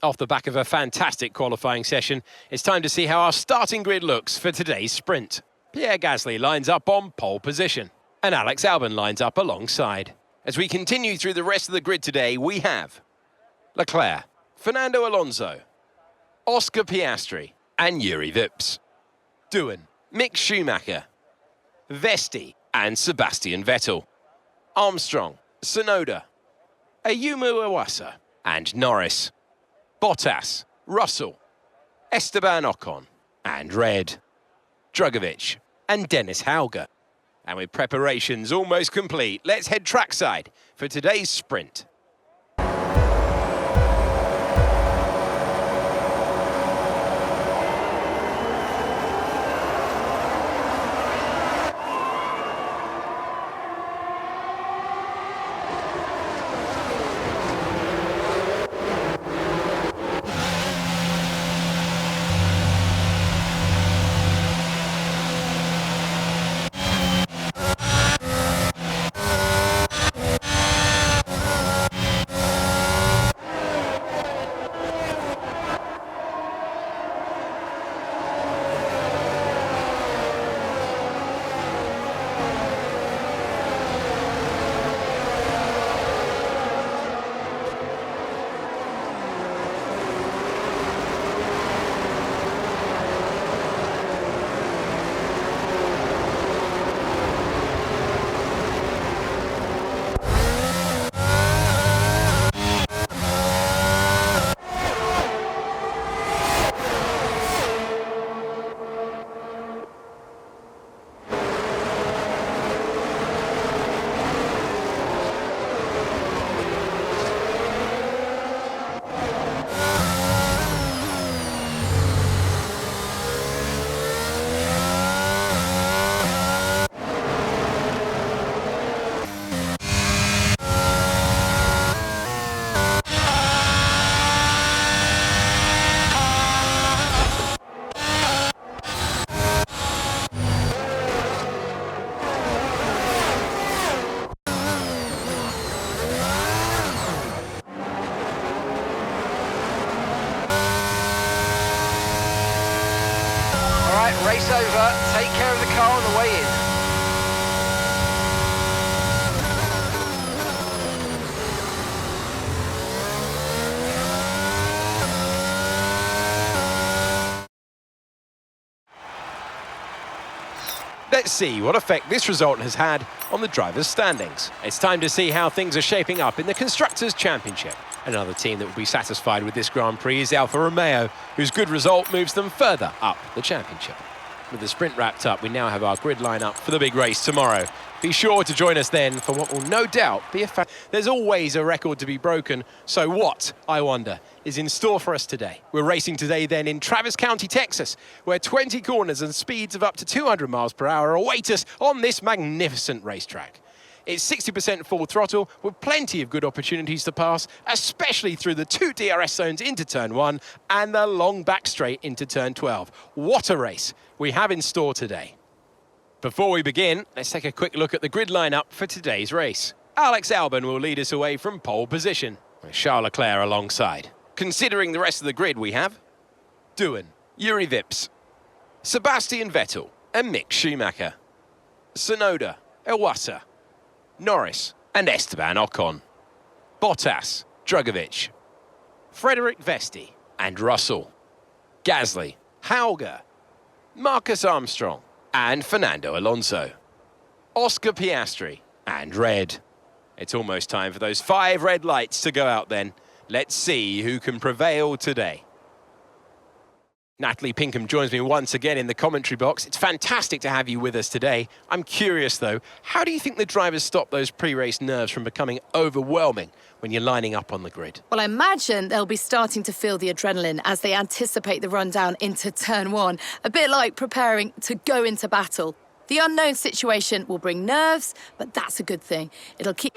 Off the back of a fantastic qualifying session, it's time to see how our starting grid looks for today's sprint. Pierre Gasly lines up on pole position, and Alex Albon lines up alongside. As we continue through the rest of the grid today, we have Leclerc, Fernando Alonso, Oscar Piastri, and Yuri Vips. Doohan, Mick Schumacher, Vesti, and Sebastian Vettel. Armstrong, Tsunoda, Ayumu Iwasa, and Norris. Bottas, Russell, Esteban Ocon, and Red. Drugovich, and Dennis Hauger. And with preparations almost complete, let's head trackside for today's sprint. Race over, take care of the car on the way in. Let's see what effect this result has had on the drivers' standings. It's time to see how things are shaping up in the Constructors' Championship. Another team that will be satisfied with this Grand Prix is Alfa Romeo, whose good result moves them further up the championship. With the sprint wrapped up, we now have our grid lineup for the big race tomorrow. Be sure to join us then for what will no doubt be a fact. There's always a record to be broken, so what, I wonder, is in store for us today? We're racing today then in Travis County, Texas, where 20 corners and speeds of up to 200 miles per hour await us on this magnificent racetrack. It's 60% full throttle with plenty of good opportunities to pass, especially through the two DRS zones into turn 1 and the long back straight into turn 12. What a race we have in store today. Before we begin, let's take a quick look at the grid lineup for today's race. Alex Albon will lead us away from pole position, with Charles Leclerc alongside. Considering the rest of the grid, we have Doohan, Yuri Vips, Sebastian Vettel, and Mick Schumacher, Tsunoda, Iwasa, Norris, and Esteban Ocon, Bottas, Drugovich, Frederick Vesti, and Russell, Gasly, Hauger, Marcus Armstrong, and Fernando Alonso, Oscar Piastri, and Red. It's almost time for those 5 red lights to go out then. Let's see who can prevail today. Natalie Pinkham joins me once again in the commentary box. It's fantastic to have you with us today. I'm curious though, how do you think the drivers stop those pre-race nerves from becoming overwhelming when you're lining up on the grid? Well, I imagine they'll be starting to feel the adrenaline as they anticipate the rundown into turn 1, a bit like preparing to go into battle. The unknown situation will bring nerves, but that's a good thing. It'll keep...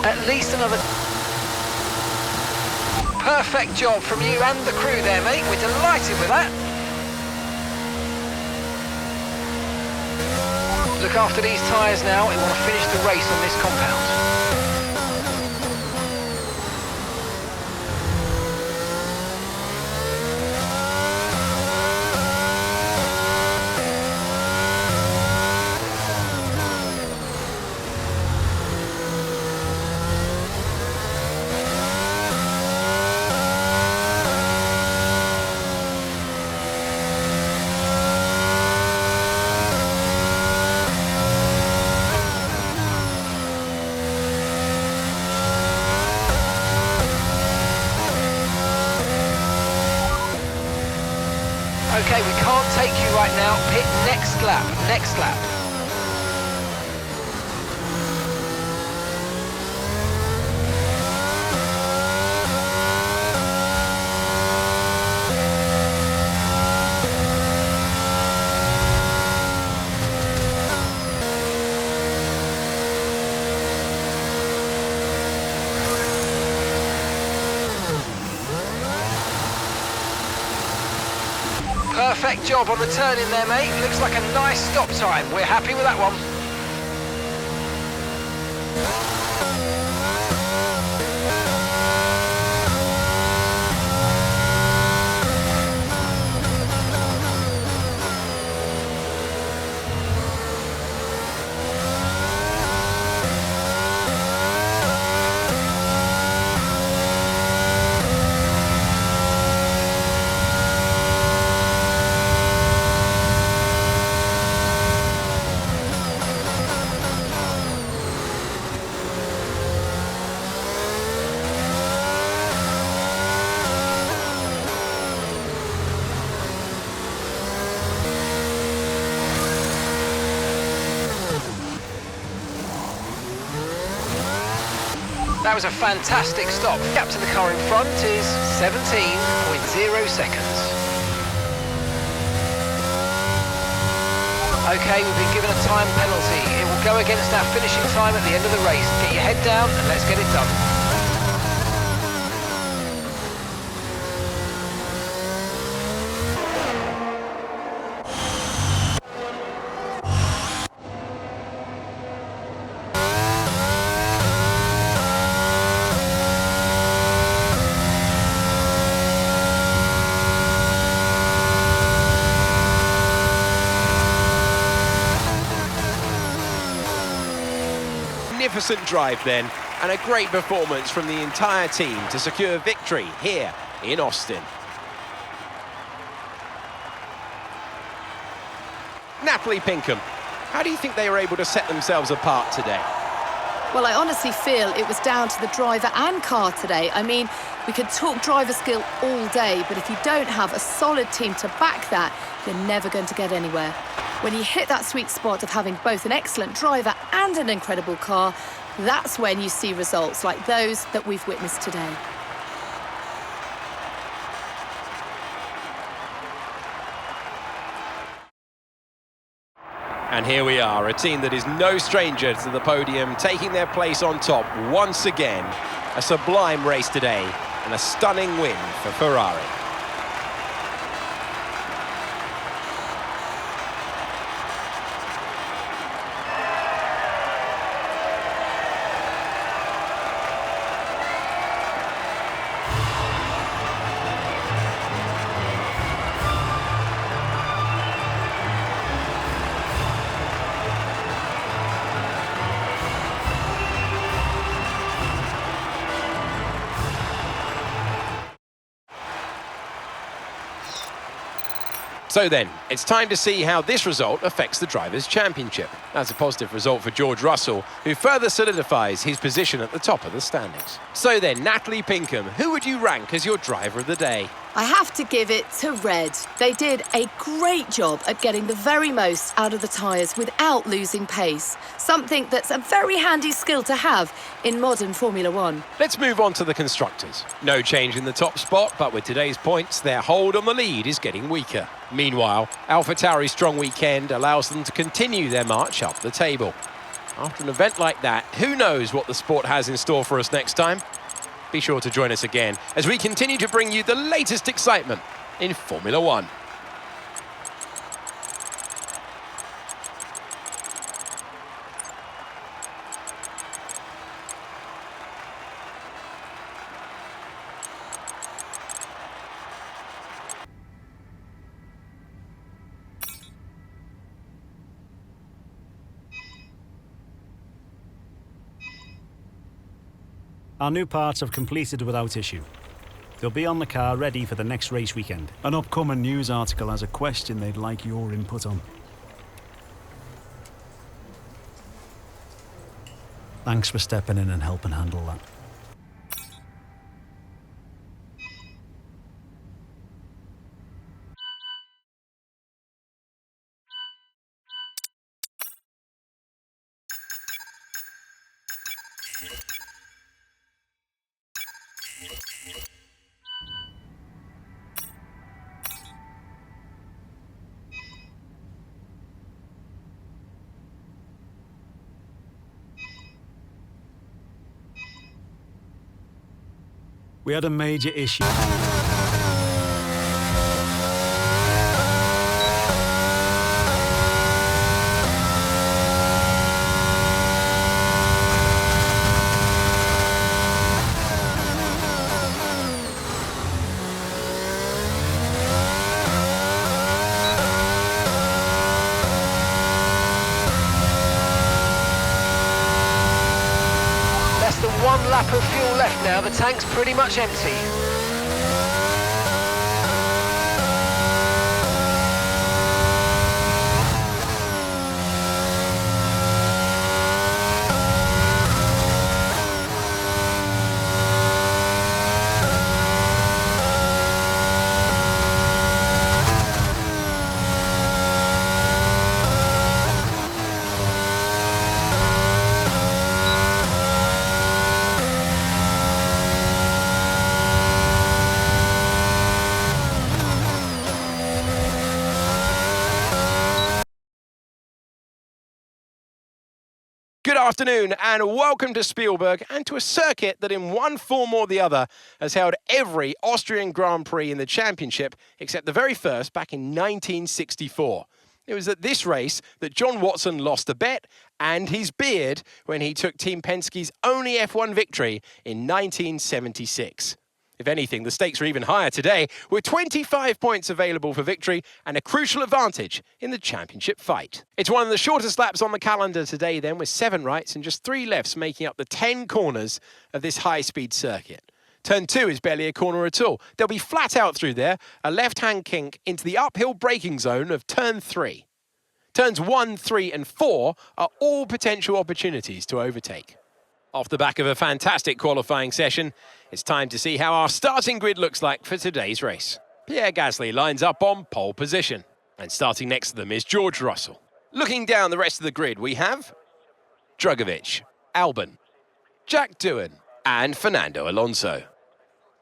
At least another... Perfect job from you and the crew there, mate. We're delighted with that. Look after these tyres now. We want to finish the race on this compound. Okay, we can't take you right now. Pit next lap, next lap. Perfect job on the turn in there, mate. Looks like a nice stop time. We're happy with that one. That was a fantastic stop. Gap to the car in front is 17.0 seconds. Okay, we've been given a time penalty. It will go against our finishing time at the end of the race. Get your head down and let's get it done. Magnificent drive then, and a great performance from the entire team to secure victory here in Austin. Natalie Pinkham, how do you think they were able to set themselves apart today? Well, I honestly feel it was down to the driver and car today. I mean, we could talk driver skill all day, but if you don't have a solid team to back that, you're never going to get anywhere. When you hit that sweet spot of having both an excellent driver and an incredible car, that's when you see results like those that we've witnessed today. And here we are, a team that is no stranger to the podium, taking their place on top once again. A sublime race today and a stunning win for Ferrari. So then, it's time to see how this result affects the Drivers' Championship. That's a positive result for George Russell, who further solidifies his position at the top of the standings. So then, Natalie Pinkham, who would you rank as your driver of the day? I have to give it to Red. They did a great job at getting the very most out of the tyres without losing pace. Something that's a very handy skill to have in modern Formula One. Let's move on to the constructors. No change in the top spot, but with today's points, their hold on the lead is getting weaker. Meanwhile, AlphaTauri's strong weekend allows them to continue their march up the table. After an event like that, who knows what the sport has in store for us next time? Be sure to join us again as we continue to bring you the latest excitement in Formula One. Our new parts have completed without issue. They'll be on the car ready for the next race weekend. An upcoming news article has a question they'd like your input on. Thanks for stepping in and helping handle that. We had a major issue. Less than 1 lap of fuel left now, the tank's pretty much empty. Good afternoon and welcome to Spielberg and to a circuit that in one form or the other has held every Austrian Grand Prix in the championship except the very first back in 1964. It was at this race that John Watson lost a bet and his beard when he took Team Penske's only F1 victory in 1976. If anything, the stakes are even higher today, with 25 points available for victory and a crucial advantage in the championship fight. It's one of the shortest laps on the calendar today then, with 7 rights and just 3 lefts making up the 10 corners of this high-speed circuit. Turn 2 is barely a corner at all. They'll be flat out through there, a left-hand kink into the uphill braking zone of Turn 3. Turns 1, 3 and 4 are all potential opportunities to overtake. Off the back of a fantastic qualifying session, it's time to see how our starting grid looks like for today's race. Pierre Gasly lines up on pole position, and starting next to them is George Russell. Looking down the rest of the grid, we have Drugovich, Albon, Jack Doohan, and Fernando Alonso.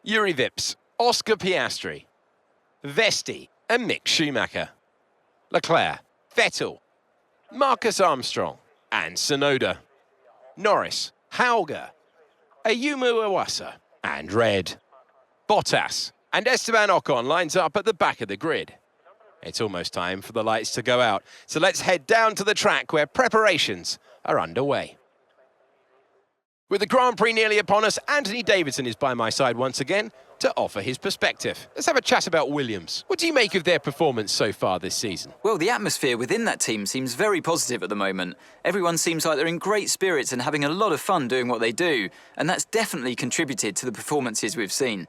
Yuri Vips, Oscar Piastri, Vesti, and Mick Schumacher. Leclerc, Vettel, Marcus Armstrong, and Tsunoda. Norris, Hauger, Ayumu Iwasa, and Red. Bottas and Esteban Ocon lines up at the back of the grid. It's almost time for the lights to go out, so let's head down to the track where preparations are underway. With the Grand Prix nearly upon us, Anthony Davidson is by my side once again to offer his perspective. Let's have a chat about Williams. What do you make of their performance so far this season? Well, the atmosphere within that team seems very positive at the moment. Everyone seems like they're in great spirits and having a lot of fun doing what they do, and that's definitely contributed to the performances we've seen.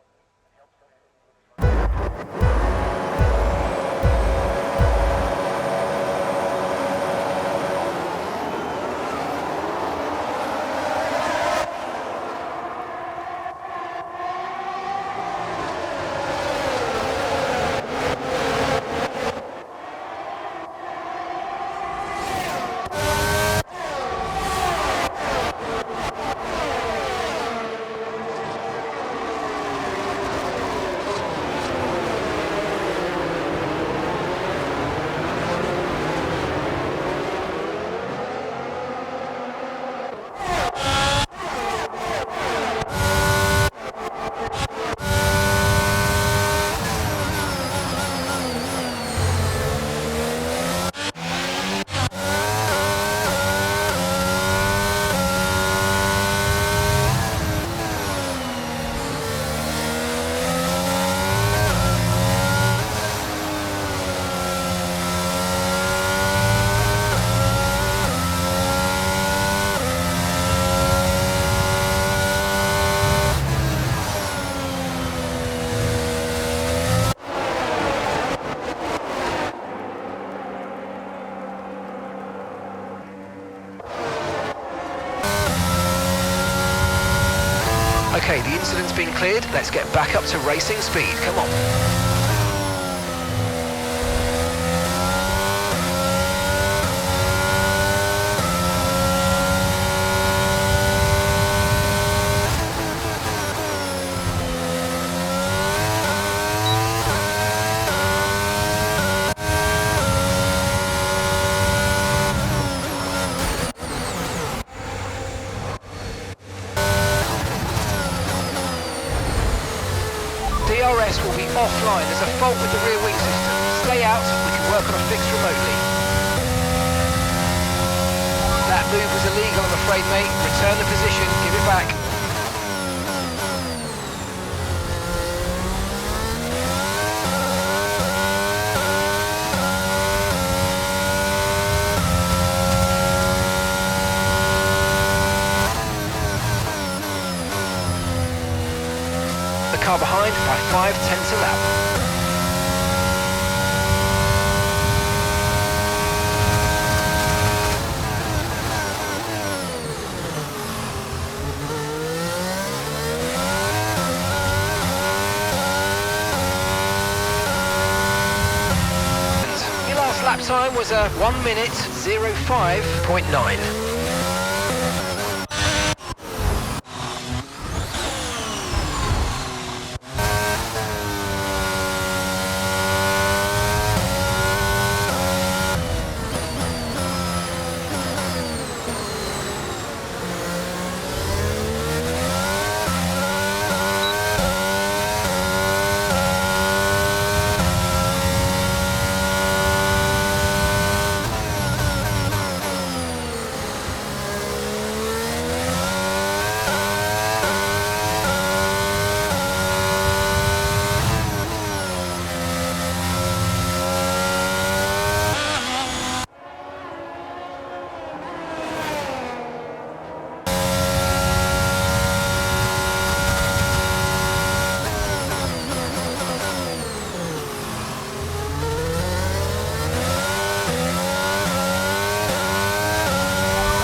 OK, the incident's been cleared. Let's get back up to racing speed. Come on. DRS will be offline. There's a fault with the rear wing system. Stay out, we can work on a fix remotely. That move was illegal, I'm afraid, mate. Return the position, give it back. The car behind by 0.5 a lap. Your last lap time was a 1 minute 05.9.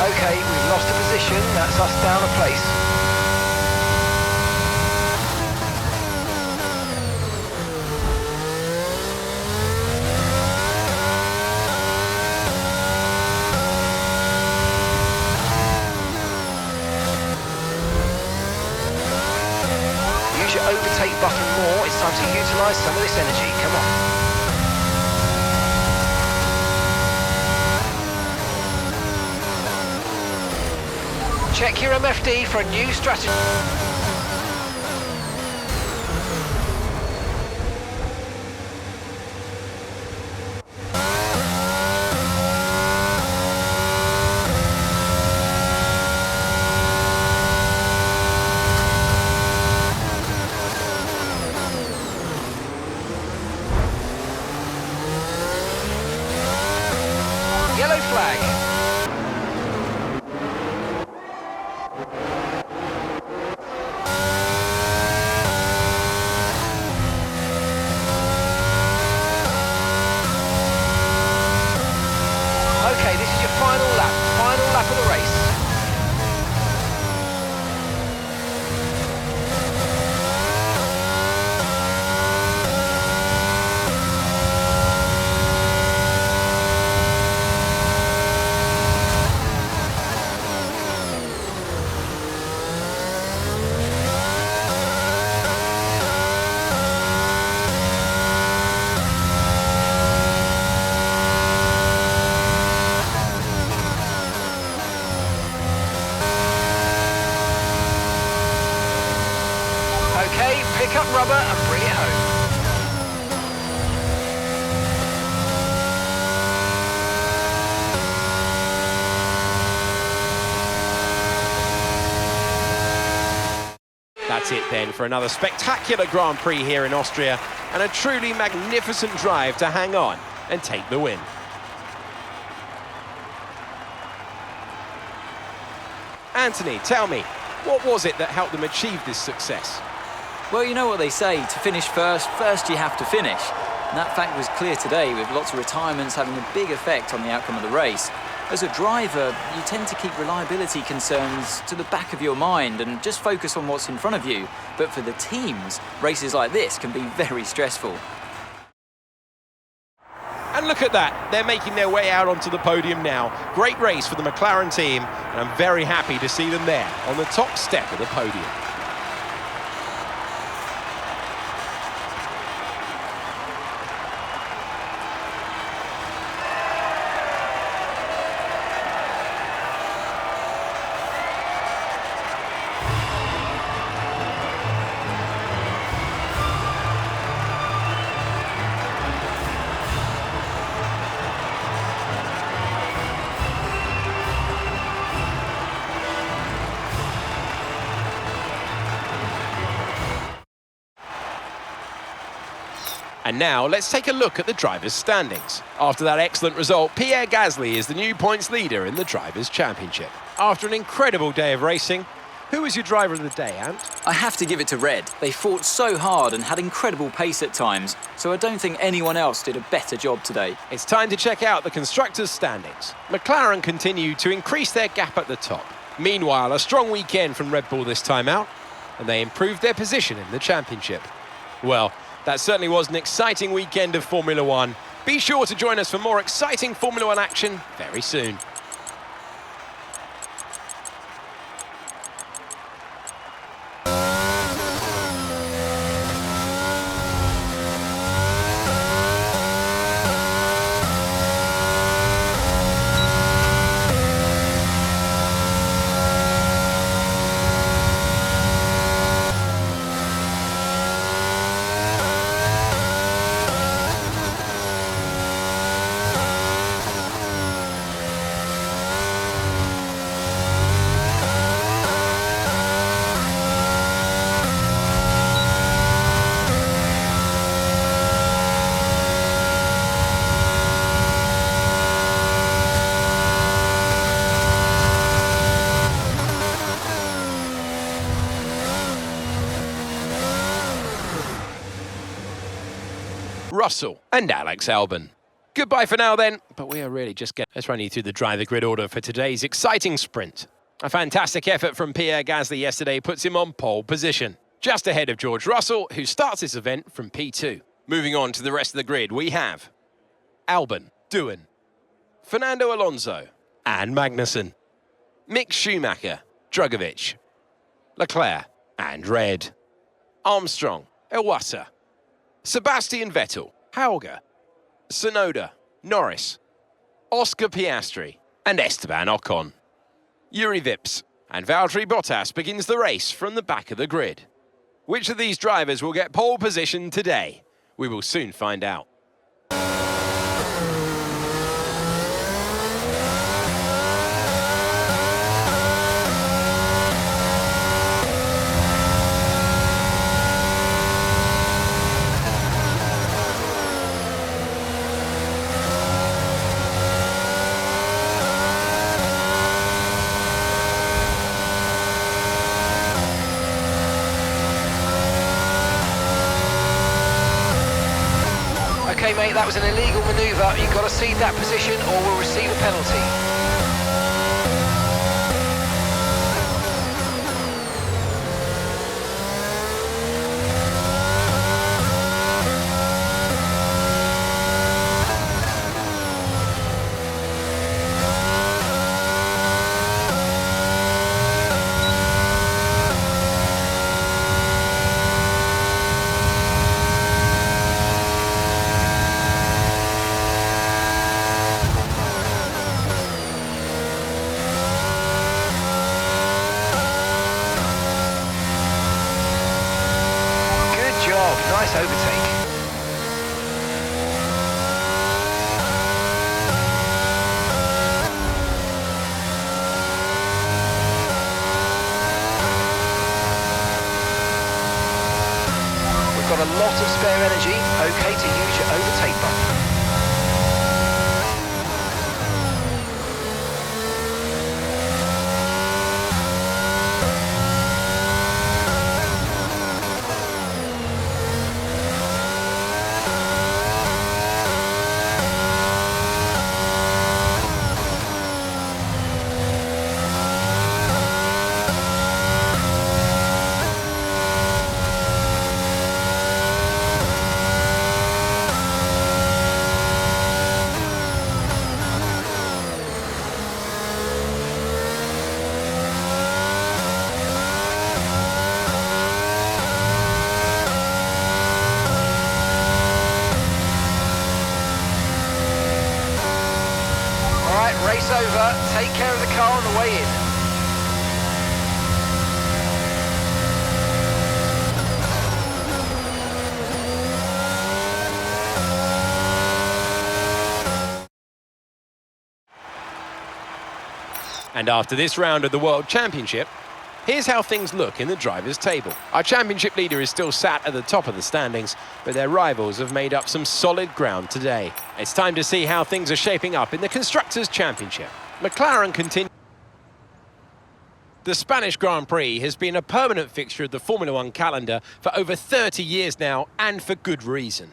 OK, we've lost a position, that's us down a place. Use your overtake button more, it's time to utilise some of this energy, come on. Check your MFD for a new strategy. Yellow flag. OK, this is your final lap of the race. OK, pick up rubber and bring it home. That's it then for another spectacular Grand Prix here in Austria and a truly magnificent drive to hang on and take the win. Anthony, tell me, what was it that helped them achieve this success? Well, you know what they say, to finish first you have to finish. And that fact was clear today, with lots of retirements having a big effect on the outcome of the race. As a driver, you tend to keep reliability concerns to the back of your mind and just focus on what's in front of you. But for the teams, races like this can be very stressful. And look at that, they're making their way out onto the podium now. Great race for the McLaren team, and I'm very happy to see them there on the top step of the podium. And now let's take a look at the drivers' standings. After that excellent result, Pierre Gasly is the new points leader in the Drivers' Championship. After an incredible day of racing, who was your driver of the day, Ant? I have to give it to Red. They fought so hard and had incredible pace at times, so I don't think anyone else did a better job today. It's time to check out the constructors' standings. McLaren continued to increase their gap at the top. Meanwhile, a strong weekend from Red Bull this time out, and they improved their position in the championship. Well, that certainly was an exciting weekend of Formula One. Be sure to join us for more exciting Formula One action very soon. Russell and Alex Albon. Goodbye for now then, but we are really just getting... Let's run you through the driver grid order for today's exciting sprint. A fantastic effort from Pierre Gasly yesterday puts him on pole position, just ahead of George Russell, who starts this event from P2. Moving on to the rest of the grid, we have Albon, Doohan, Fernando Alonso and Magnussen, Mick Schumacher, Drugovich, Leclerc and Red, Armstrong, Iwasa, Sebastian Vettel, Hauger, Tsunoda, Norris, Oscar Piastri and Esteban Ocon. Yuri Vips and Valtteri Bottas begins the race from the back of the grid. Which of these drivers will get pole position today? We will soon find out. Okay, mate, that was an illegal manoeuvre. You've got to cede that position or we'll receive a penalty. Nice overtake. We've got a lot of spare energy. Okay to use your overtake button. over. Take care of the car on the way in. And after this round of the World Championship, here's how things look in the drivers' table. Our championship leader is still sat at the top of the standings, but their rivals have made up some solid ground today. It's time to see how things are shaping up in the Constructors' Championship. McLaren continue. The Spanish Grand Prix has been a permanent fixture of the Formula One calendar for over 30 years now, and for good reason.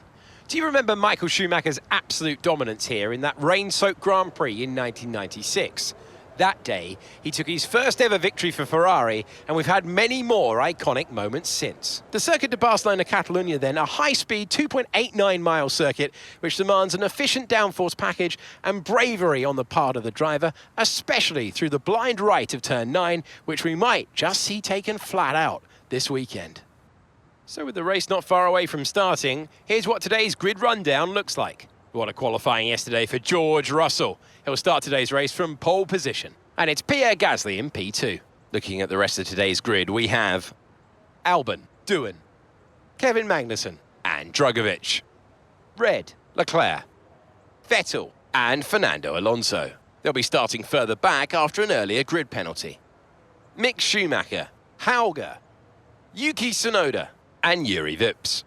Do you remember Michael Schumacher's absolute dominance here in that rain-soaked Grand Prix in 1996? That day, he took his first ever victory for Ferrari, and we've had many more iconic moments since. The Circuit de Barcelona-Catalunya then, a high-speed 2.89-mile circuit which demands an efficient downforce package and bravery on the part of the driver, especially through the blind right of turn 9, which we might just see taken flat out this weekend. So with the race not far away from starting, here's what today's grid rundown looks like. What a qualifying yesterday for George Russell. He'll start today's race from pole position. And it's Pierre Gasly in P2. Looking at the rest of today's grid, we have Albon, Doohan, Kevin Magnussen and Drugovich. Red, Leclerc, Vettel and Fernando Alonso. They'll be starting further back after an earlier grid penalty. Mick Schumacher, Hauger, Yuki Tsunoda and Yuri Vips.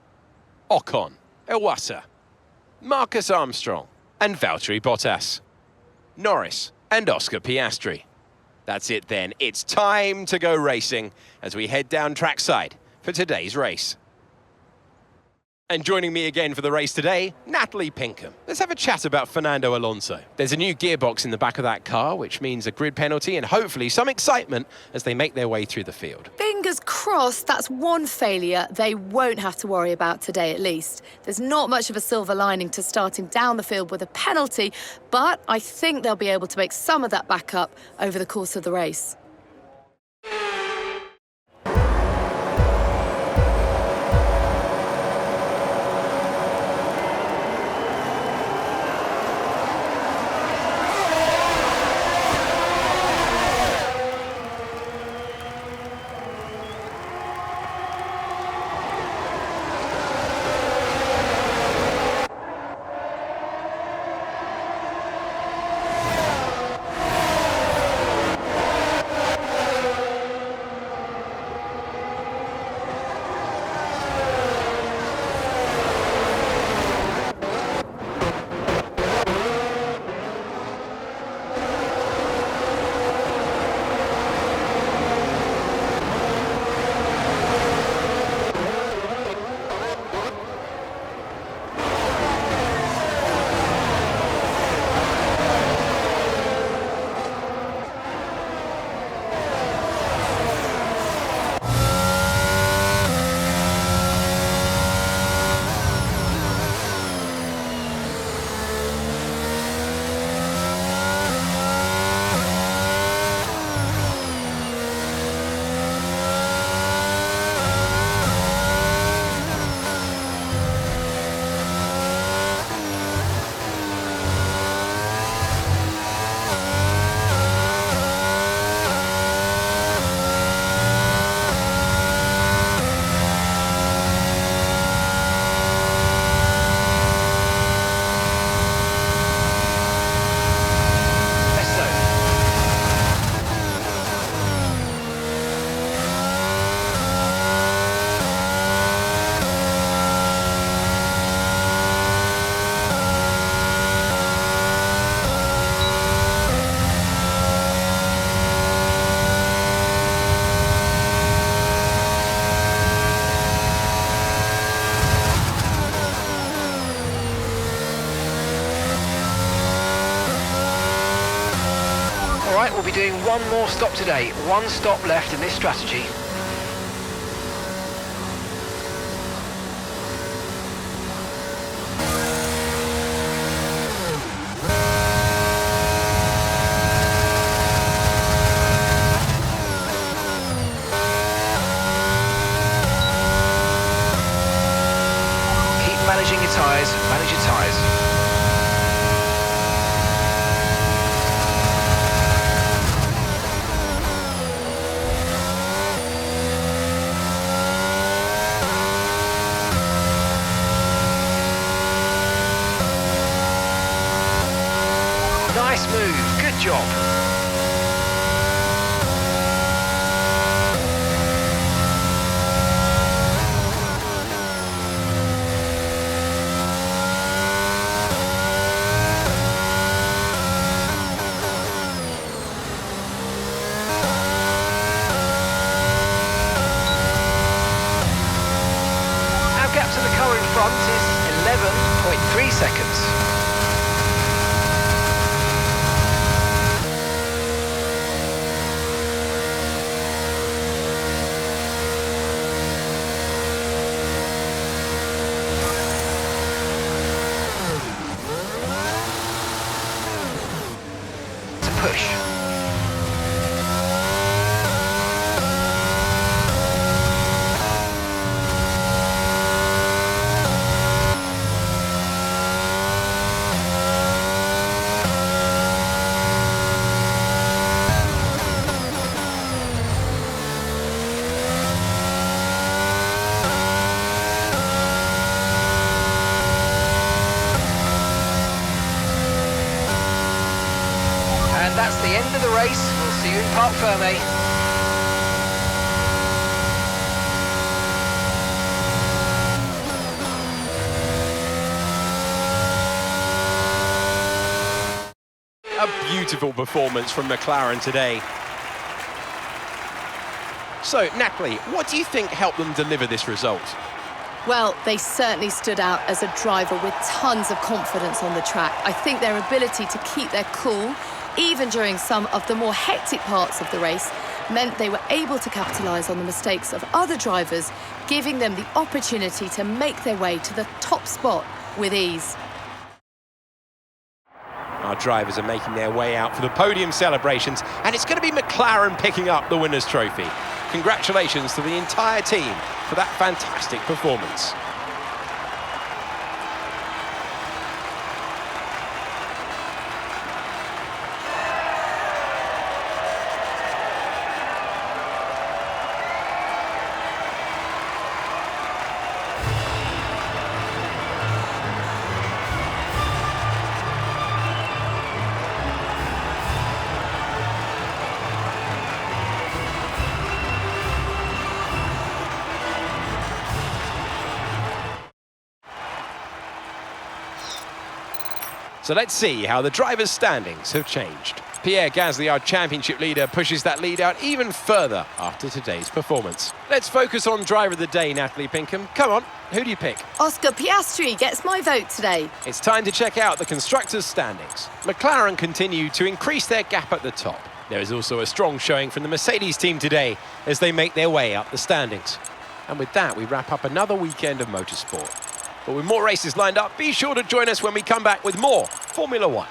Ocon, Iwasa, Marcus Armstrong and Valtteri Bottas. Norris and Oscar Piastri. That's it then. It's time to go racing as we head down trackside for today's race. And joining me again for the race today, Natalie Pinkham. Let's have a chat about Fernando Alonso. There's a new gearbox in the back of that car, which means a grid penalty and hopefully some excitement as they make their way through the field. Fingers crossed that's one failure they won't have to worry about today at least. There's not much of a silver lining to starting down the field with a penalty, but I think they'll be able to make some of that back up over the course of the race. Right, we'll be doing one more stop today. One stop left in this strategy. Keep managing your tyres, manage your tyres. seconds. Push. And that's the end of the race. We'll see you in Parc Fermé. A beautiful performance from McLaren today. So, Natalie, what do you think helped them deliver this result? Well, they certainly stood out as a driver with tons of confidence on the track. I think their ability to keep their cool, even during some of the more hectic parts of the race, meant they were able to capitalise on the mistakes of other drivers, giving them the opportunity to make their way to the top spot with ease. Our drivers are making their way out for the podium celebrations, and it's going to be McLaren picking up the winner's trophy. Congratulations to the entire team for that fantastic performance. So let's see how the drivers' standings have changed. Pierre Gasly, our championship leader, pushes that lead out even further after today's performance. Let's focus on driver of the day, Natalie Pinkham. Come on, who do you pick? Oscar Piastri gets my vote today. It's time to check out the constructors' standings. McLaren continue to increase their gap at the top. There is also a strong showing from the Mercedes team today as they make their way up the standings. And with that, we wrap up another weekend of motorsport. But with more races lined up, be sure to join us when we come back with more Formula One.